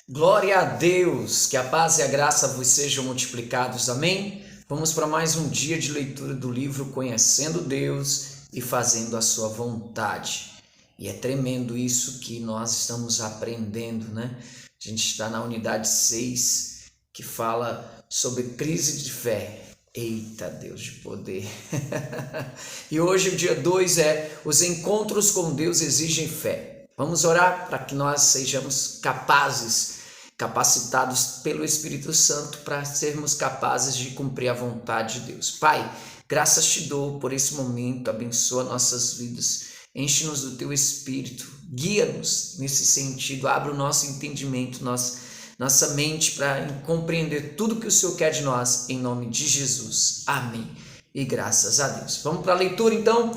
Glória a Deus, que a paz e a graça vos sejam multiplicados, amém? Vamos para mais um dia de leitura do livro Conhecendo Deus e Fazendo a Sua Vontade. E é tremendo isso que nós estamos aprendendo, né? A gente está na unidade 6, que fala sobre crise de fé. Eita Deus de poder! E hoje o dia 2 é os encontros com Deus exigem fé. Vamos orar para que nós sejamos capacitados pelo Espírito Santo para sermos capazes de cumprir a vontade de Deus. Pai, graças te dou por esse momento, abençoa nossas vidas, enche-nos do teu Espírito, guia-nos nesse sentido, abre o nosso entendimento, nossa mente para compreender tudo que o Senhor quer de nós, em nome de Jesus. Amém. E graças a Deus. Vamos para a leitura então?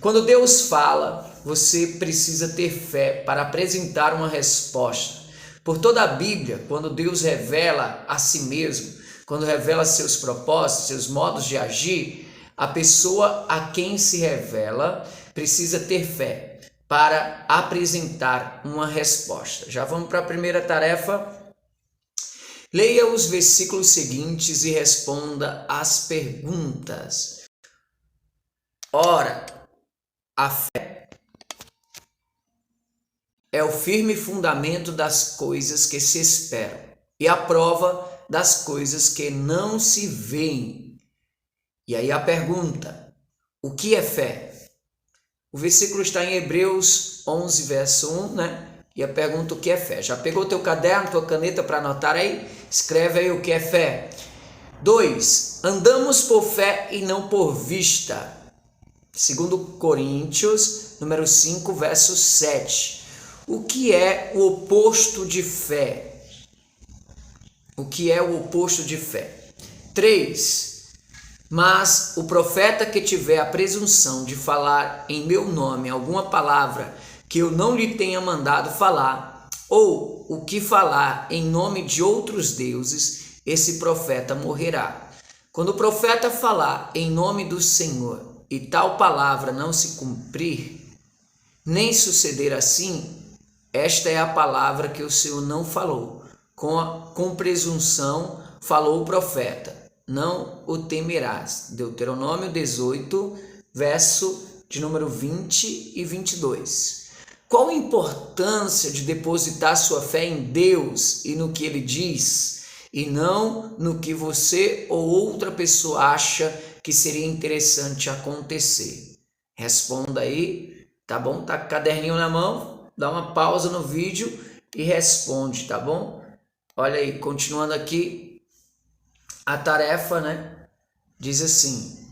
Quando Deus fala, você precisa ter fé para apresentar uma resposta. Por toda a Bíblia, quando Deus revela a si mesmo, quando revela seus propósitos, seus modos de agir, a pessoa a quem se revela precisa ter fé para apresentar uma resposta. Já vamos para a primeira tarefa. Leia os versículos seguintes e responda as perguntas. Ora, a fé é o firme fundamento das coisas que se esperam e a prova das coisas que não se veem. E aí a pergunta, o que é fé? O versículo está em Hebreus 11, verso 1, né? E a pergunta, o que é fé? Já pegou teu caderno, tua caneta para anotar aí? Escreve aí o que é fé. 2. Andamos por fé e não por vista. 2 Coríntios, número 5, verso 7. O que é o oposto de fé? O que é o oposto de fé? 3. Mas o profeta que tiver a presunção de falar em meu nome alguma palavra que eu não lhe tenha mandado falar, ou o que falar em nome de outros deuses, esse profeta morrerá. Quando o profeta falar em nome do Senhor e tal palavra não se cumprir, nem suceder assim, esta é a palavra que o Senhor não falou. Com presunção falou o profeta, não o temerás. Deuteronômio 18, verso de número 20 e 22. Qual a importância de depositar sua fé em Deus e no que Ele diz, e não no que você ou outra pessoa acha que seria interessante acontecer? Responda aí, tá bom? Tá com o caderninho na mão, dá uma pausa no vídeo e responde, tá bom? Olha aí, continuando aqui, a tarefa, né? Diz assim,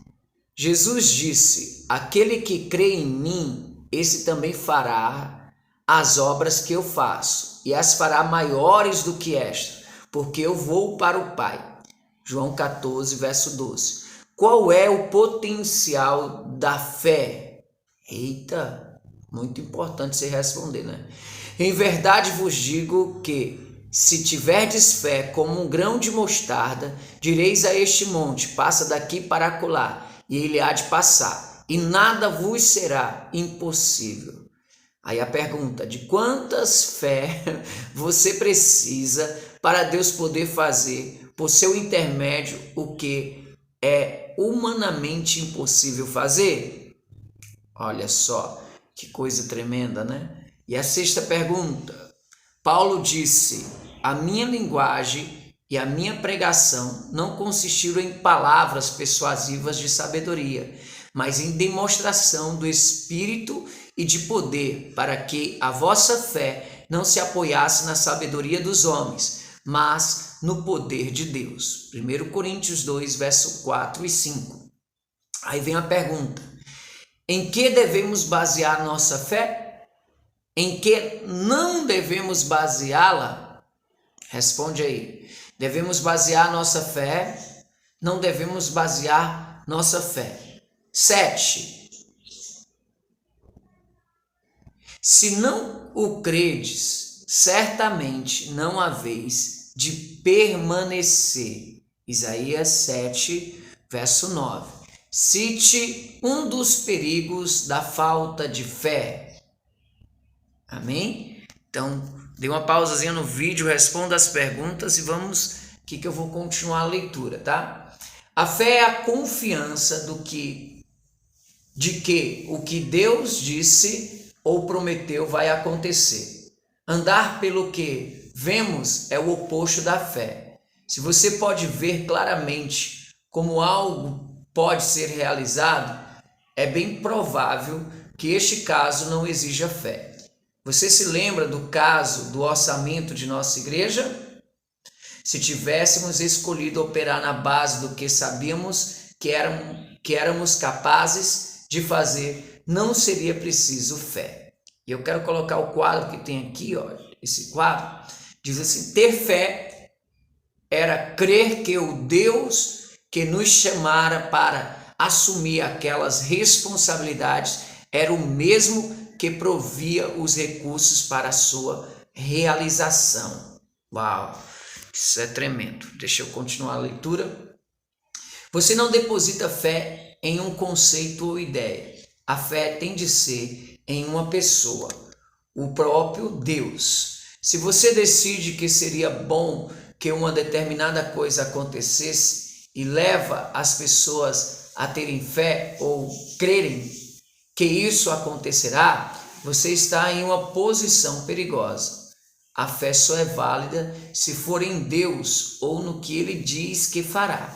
Jesus disse, aquele que crê em mim, esse também fará as obras que eu faço, e as fará maiores do que esta, porque eu vou para o Pai. João 14, verso 12. Qual é o potencial da fé? Eita, muito importante você responder, né? Em verdade vos digo que, se tiverdes fé como um grão de mostarda, direis a este monte, passa daqui para acolá, e ele há de passar, e nada vos será impossível. Aí a pergunta, de quantas fé você precisa para Deus poder fazer, por seu intermédio, o que é humanamente impossível fazer? Olha só, que coisa tremenda, né? E a sexta pergunta, Paulo disse, a minha linguagem e a minha pregação não consistiram em palavras persuasivas de sabedoria, mas em demonstração do Espírito e de poder, para que a vossa fé não se apoiasse na sabedoria dos homens, mas no poder de Deus. 1 Coríntios 2, verso 4 e 5. Aí vem a pergunta, em que devemos basear nossa fé? Em que não devemos baseá-la? Responde aí. Devemos basear nossa fé? Não devemos basear nossa fé. 7. Se não o credes, certamente não haveis de permanecer. Isaías 7, verso 9. Cite um dos perigos da falta de fé. Amém? Então, Dê uma pausazinha no vídeo, responda as perguntas e vamos aqui que eu vou continuar a leitura, tá? A fé é a confiança de que o que Deus disse ou prometeu vai acontecer. Andar pelo que vemos é o oposto da fé. Se você pode ver claramente como algo pode ser realizado, é bem provável que este caso não exija fé. Você se lembra do caso do orçamento de nossa igreja? Se tivéssemos escolhido operar na base do que sabíamos que éramos capazes de fazer, não seria preciso fé. E eu quero colocar o quadro que tem aqui, ó, esse quadro, diz assim: ter fé era crer que o Deus que nos chamara para assumir aquelas responsabilidades era o mesmo que provia os recursos para a sua realização. Uau, isso é tremendo. Deixa eu continuar a leitura. Você não deposita fé em um conceito ou ideia. A fé tem de ser em uma pessoa, o próprio Deus. Se você decide que seria bom que uma determinada coisa acontecesse e leva as pessoas a terem fé ou crerem que isso acontecerá, você está em uma posição perigosa. A fé só é válida se for em Deus ou no que Ele diz que fará.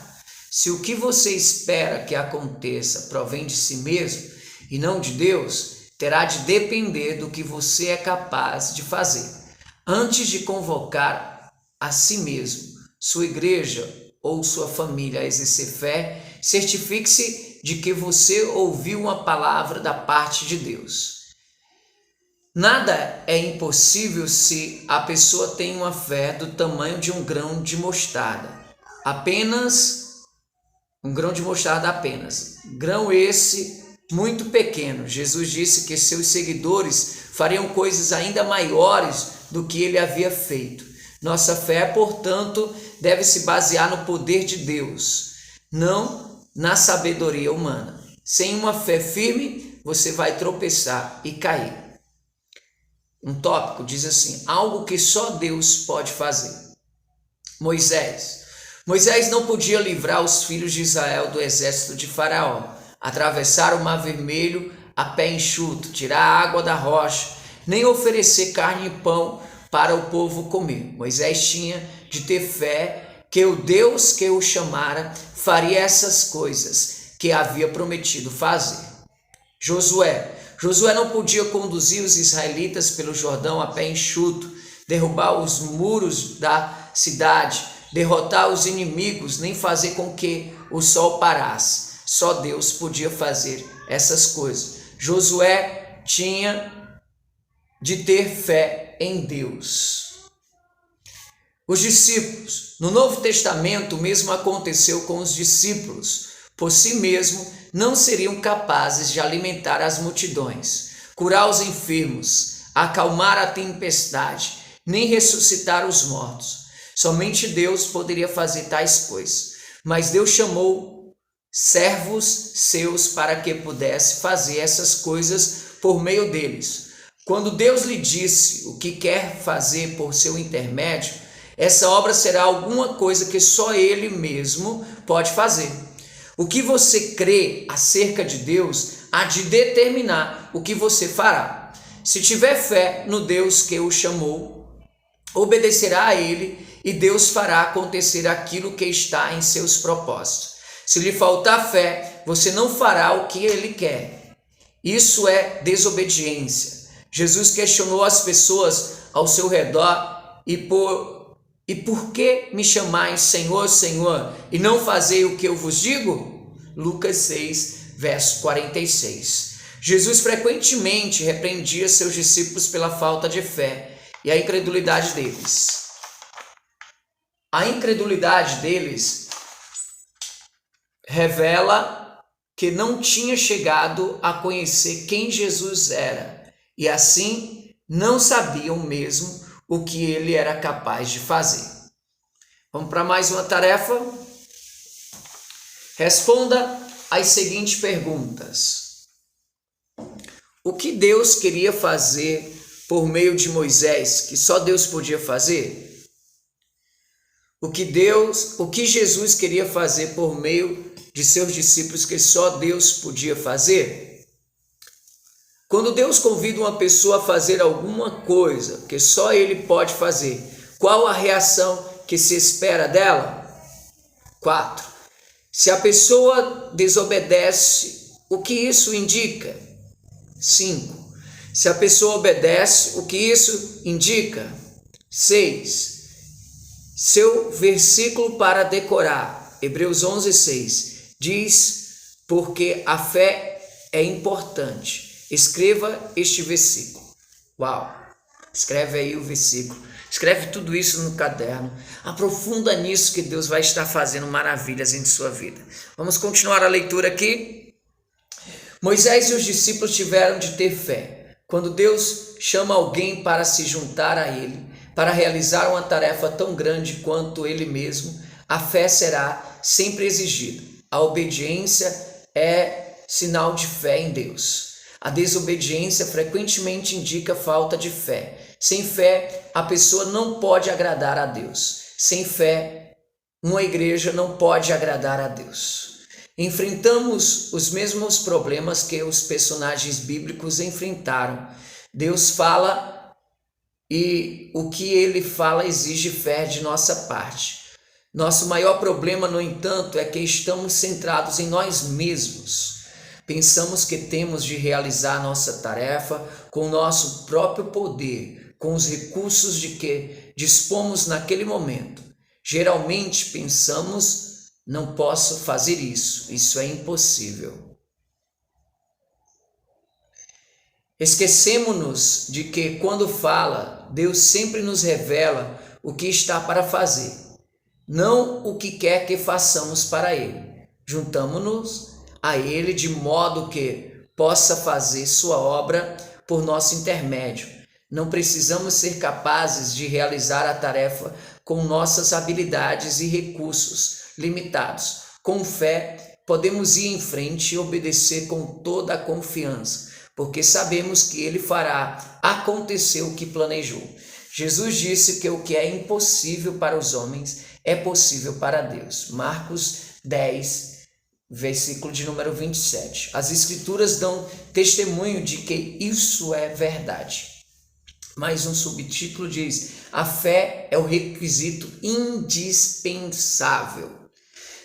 Se o que você espera que aconteça provém de si mesmo e não de Deus, terá de depender do que você é capaz de fazer. Antes de convocar a si mesmo, sua igreja ou sua família a exercer fé, certifique-se de que você ouviu uma palavra da parte de Deus. Nada é impossível se a pessoa tem uma fé do tamanho de um grão de mostarda. Apenas um grão de mostarda apenas. Grão esse muito pequeno. Jesus disse que seus seguidores fariam coisas ainda maiores do que ele havia feito. Nossa fé, portanto, deve se basear no poder de Deus, não na sabedoria humana. Sem uma fé firme, você vai tropeçar e cair. Um tópico diz assim: algo que só Deus pode fazer. Moisés não podia livrar os filhos de Israel do exército de Faraó, atravessar o Mar Vermelho a pé enxuto, tirar a água da rocha, nem oferecer carne e pão para o povo comer. Moisés tinha de ter fé que o Deus que o chamara faria essas coisas que havia prometido fazer. Josué não podia conduzir os israelitas pelo Jordão a pé enxuto, derrubar os muros da cidade, derrotar os inimigos, nem fazer com que o sol parasse. Só Deus podia fazer essas coisas. Josué tinha de ter fé em Deus. Os discípulos. No Novo Testamento, o mesmo aconteceu com os discípulos. Por si mesmos, não seriam capazes de alimentar as multidões, curar os enfermos, acalmar a tempestade, nem ressuscitar os mortos. Somente Deus poderia fazer tais coisas. Mas Deus chamou servos seus para que pudesse fazer essas coisas por meio deles. Quando Deus lhe disse o que quer fazer por seu intermédio, essa obra será alguma coisa que só Ele mesmo pode fazer. O que você crê acerca de Deus há de determinar o que você fará. Se tiver fé no Deus que o chamou, obedecerá a Ele e Deus fará acontecer aquilo que está em seus propósitos. Se lhe faltar fé, você não fará o que Ele quer. Isso é desobediência. Jesus questionou as pessoas ao seu redor: e por que me chamais Senhor, Senhor, e não fazei o que eu vos digo? Lucas 6, verso 46. Jesus frequentemente repreendia seus discípulos pela falta de fé e a incredulidade deles. A incredulidade deles revela que não tinha chegado a conhecer quem Jesus era e assim não sabiam mesmo o que ele era capaz de fazer. Vamos para mais uma tarefa? Responda as seguintes perguntas. O que Deus queria fazer por meio de Moisés, que só Deus podia fazer? O que Jesus queria fazer por meio de seus discípulos, que só Deus podia fazer? Quando Deus convida uma pessoa a fazer alguma coisa que só Ele pode fazer, qual a reação que se espera dela? 4. Se a pessoa desobedece, o que isso indica? 5. Se a pessoa obedece, o que isso indica? 6. Seu versículo para decorar, Hebreus 11:6, diz: porque a fé é importante. Escreva este versículo. Uau! Escreve aí o versículo. Escreve tudo isso no caderno. Aprofunda nisso que Deus vai estar fazendo maravilhas em sua vida. Vamos continuar a leitura aqui. Moisés e os discípulos tiveram de ter fé. Quando Deus chama alguém para se juntar a Ele, para realizar uma tarefa tão grande quanto Ele mesmo, a fé será sempre exigida. A obediência é sinal de fé em Deus. A desobediência frequentemente indica falta de fé. Sem fé, a pessoa não pode agradar a Deus. Sem fé, uma igreja não pode agradar a Deus. Enfrentamos os mesmos problemas que os personagens bíblicos enfrentaram. Deus fala e o que Ele fala exige fé de nossa parte. Nosso maior problema, no entanto, é que estamos centrados em nós mesmos. Pensamos que temos de realizar nossa tarefa com o nosso próprio poder, com os recursos de que dispomos naquele momento. Geralmente pensamos: não posso fazer isso, isso é impossível. Esquecemos-nos de que, quando fala, Deus sempre nos revela o que está para fazer, não o que quer que façamos para Ele. Juntamo-nos a Ele de modo que possa fazer sua obra por nosso intermédio. Não precisamos ser capazes de realizar a tarefa com nossas habilidades e recursos limitados. Com fé, podemos ir em frente e obedecer com toda a confiança, porque sabemos que Ele fará acontecer o que planejou. Jesus disse que o que é impossível para os homens é possível para Deus. Marcos 10, versículo de número 27. As Escrituras dão testemunho de que isso é verdade. Mais um subtítulo diz: a fé é o requisito indispensável.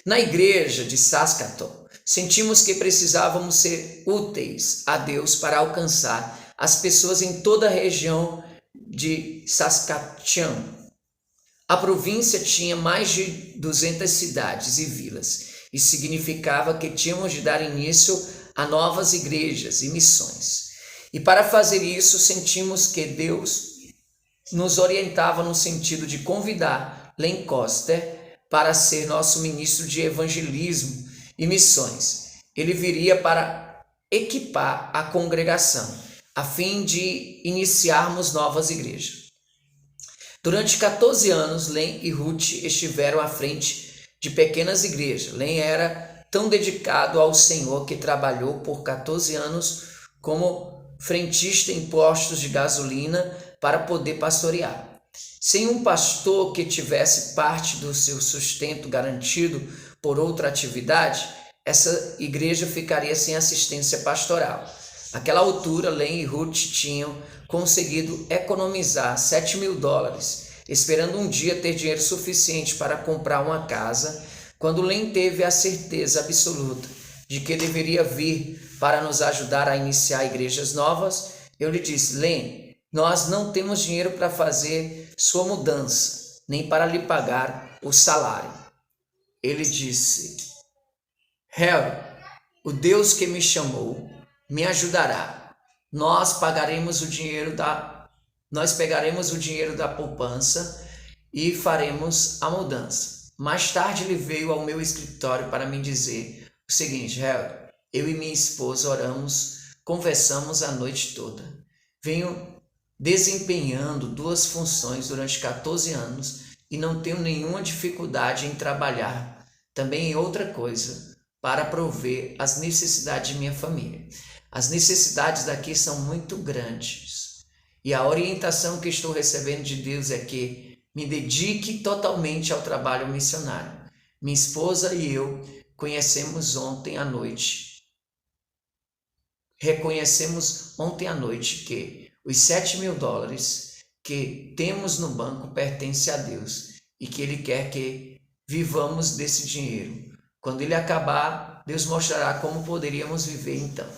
Na igreja de Saskatoon, sentimos que precisávamos ser úteis a Deus para alcançar as pessoas em toda a região de Saskatchewan. A província tinha mais de 200 cidades e vilas. Isso significava que tínhamos de dar início a novas igrejas e missões. E para fazer isso, sentimos que Deus nos orientava no sentido de convidar Len Coster para ser nosso ministro de evangelismo e missões. Ele viria para equipar a congregação, a fim de iniciarmos novas igrejas. Durante 14 anos, Len e Ruth estiveram à frente de pequenas igrejas. Len era tão dedicado ao Senhor que trabalhou por 14 anos como frentista em postos de gasolina para poder pastorear. Sem um pastor que tivesse parte do seu sustento garantido por outra atividade, essa igreja ficaria sem assistência pastoral. Naquela altura, Len e Ruth tinham conseguido economizar $7.000, esperando um dia ter dinheiro suficiente para comprar uma casa. Quando Len teve a certeza absoluta de que deveria vir para nos ajudar a iniciar igrejas novas, eu lhe disse: Len, nós não temos dinheiro para fazer sua mudança, nem para lhe pagar o salário. Ele disse: Harry, o Deus que me chamou me ajudará. Nós pegaremos o dinheiro da poupança e faremos a mudança. Mais tarde ele veio ao meu escritório para me dizer o seguinte: Harry, eu e minha esposa oramos, conversamos a noite toda. Venho desempenhando 2 funções durante 14 anos e não tenho nenhuma dificuldade em trabalhar também em outra coisa para prover as necessidades de minha família. As necessidades daqui são muito grandes E a orientação que estou recebendo de Deus é que me dedique totalmente ao trabalho missionário. Minha esposa e eu reconhecemos ontem à noite que os $7.000 que temos no banco pertencem a Deus e que Ele quer que vivamos desse dinheiro. Quando ele acabar, Deus mostrará como poderíamos viver então.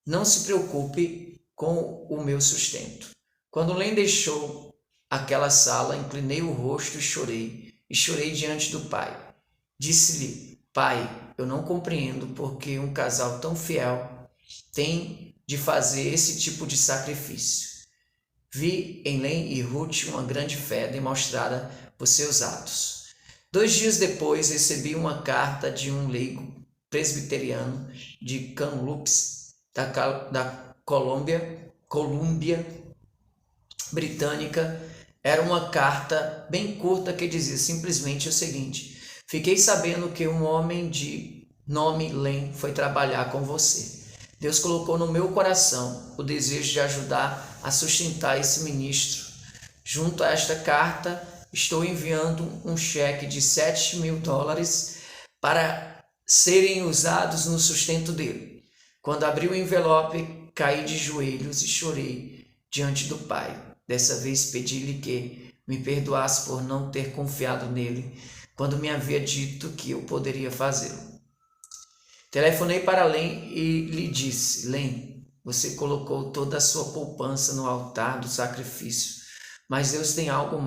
Não se preocupe com o meu sustento. Quando Len deixou aquela sala, inclinei o rosto e chorei diante do Pai. Disse-lhe: Pai, eu não compreendo porque um casal tão fiel tem de fazer esse tipo de sacrifício. Vi em Len e Ruth uma grande fé demonstrada por seus atos. 2 dias depois, recebi uma carta de um leigo presbiteriano de Kamloops, da Colômbia Britânica. Era uma carta bem curta que dizia simplesmente o seguinte: fiquei sabendo que um homem de nome Len foi trabalhar com você. Deus colocou no meu coração o desejo de ajudar a sustentar esse ministro. Junto a esta carta, estou enviando um cheque de $7.000 para serem usados no sustento dele. Quando abri o envelope, caí de joelhos e chorei diante do Pai. Dessa vez pedi-lhe que me perdoasse por não ter confiado nele quando me havia dito que eu poderia fazê-lo. Telefonei para Len e lhe disse: Len, você colocou toda a sua poupança no altar do sacrifício, mas Deus tem algo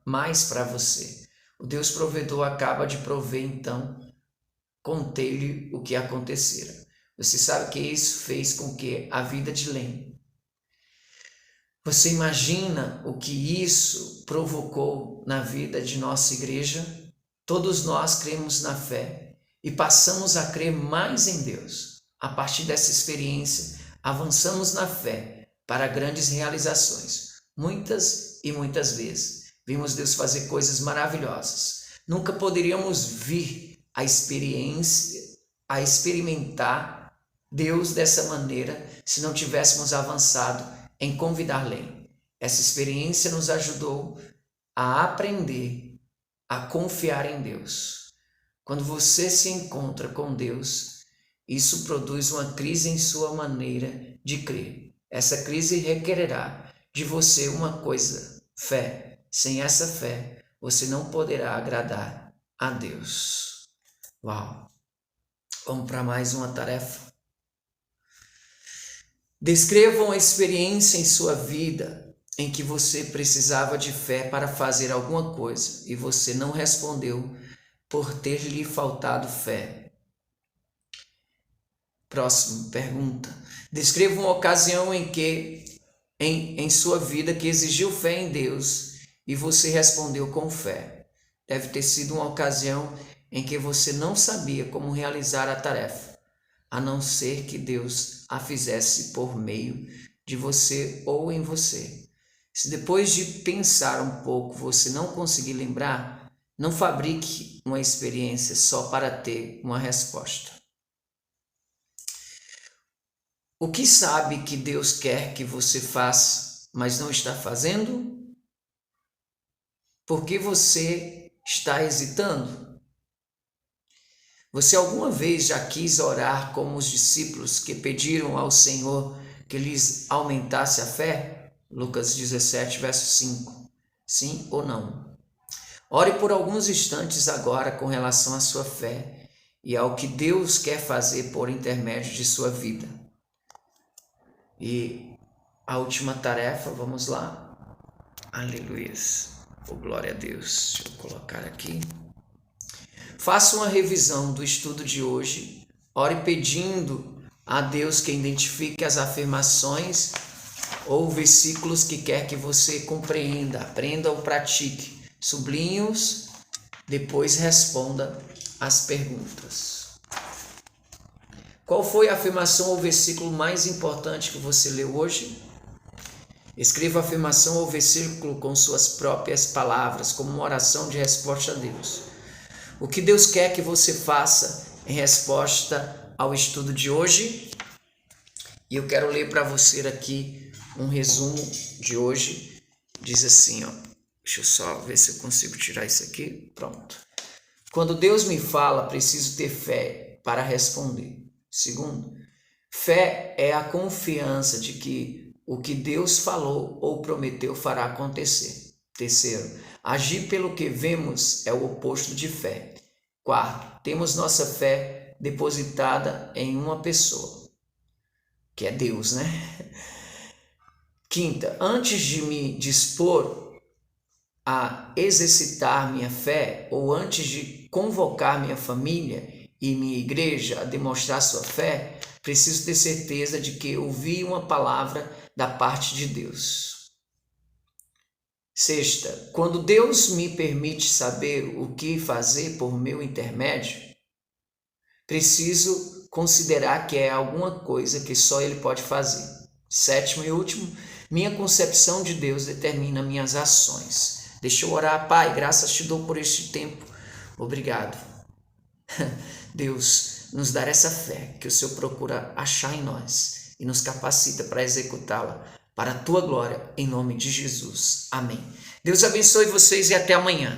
mais para você. O Deus provedor acaba de prover, então contei-lhe o que acontecera. Você sabe que isso fez com que a vida de Len. Você imagina o que isso provocou na vida de nossa igreja? Todos nós cremos na fé e passamos a crer mais em Deus. A partir dessa experiência, avançamos na fé para grandes realizações. Muitas e muitas vezes, vimos Deus fazer coisas maravilhosas. Nunca poderíamos vir a experimentar Deus dessa maneira se não tivéssemos avançado em convidar Len. Essa experiência nos ajudou a aprender a confiar em Deus. Quando você se encontra com Deus, isso produz uma crise em sua maneira de crer. Essa crise requererá de você uma coisa: fé. Sem essa fé, você não poderá agradar a Deus. Uau! Vamos para mais uma tarefa. Descreva uma experiência em sua vida em que você precisava de fé para fazer alguma coisa e você não respondeu por ter lhe faltado fé. Próximo, pergunta. Descreva uma ocasião em sua vida que exigiu fé em Deus e você respondeu com fé. Deve ter sido uma ocasião em que você não sabia como realizar a tarefa, a não ser que Deus a fizesse por meio de você ou em você. Se depois de pensar um pouco você não conseguir lembrar, não fabrique uma experiência só para ter uma resposta. O que sabe que Deus quer que você faça, mas não está fazendo? Por que você está hesitando? Você alguma vez já quis orar como os discípulos que pediram ao Senhor que lhes aumentasse a fé? Lucas 17, verso 5. Sim ou não? Ore por alguns instantes agora com relação à sua fé e ao que Deus quer fazer por intermédio de sua vida. E a última tarefa, vamos lá. Aleluia. Oh, glória a Deus. Deixa eu colocar aqui. Faça uma revisão do estudo de hoje. Ore pedindo a Deus que identifique as afirmações ou versículos que quer que você compreenda, aprenda ou pratique. Sublinhe-os, depois responda as perguntas. Qual foi a afirmação ou versículo mais importante que você leu hoje? Escreva a afirmação ou versículo com suas próprias palavras, como uma oração de resposta a Deus. O que Deus quer que você faça em resposta ao estudo de hoje? E eu quero ler para você aqui Um resumo de hoje diz assim, ó. Deixa eu só ver se eu consigo tirar isso aqui. Pronto. Quando Deus me fala, preciso ter fé para responder. Segundo, fé é a confiança de que o que Deus falou ou prometeu fará acontecer. Terceiro, agir pelo que vemos é o oposto de fé. Quarto, temos nossa fé depositada em uma pessoa, que é Deus, né? Quinta, antes de me dispor a exercitar minha fé, ou antes de convocar minha família e minha igreja a demonstrar sua fé, preciso ter certeza de que ouvi uma palavra da parte de Deus. Sexta, quando Deus me permite saber o que fazer por meu intermédio, preciso considerar que é alguma coisa que só Ele pode fazer. Sétimo e último, minha concepção de Deus determina minhas ações. Deixa eu orar. Pai, graças te dou por este tempo. Obrigado. Deus, nos dar essa fé que o Senhor procura achar em nós e nos capacita para executá-la para a tua glória, em nome de Jesus. Amém. Deus abençoe vocês e até amanhã.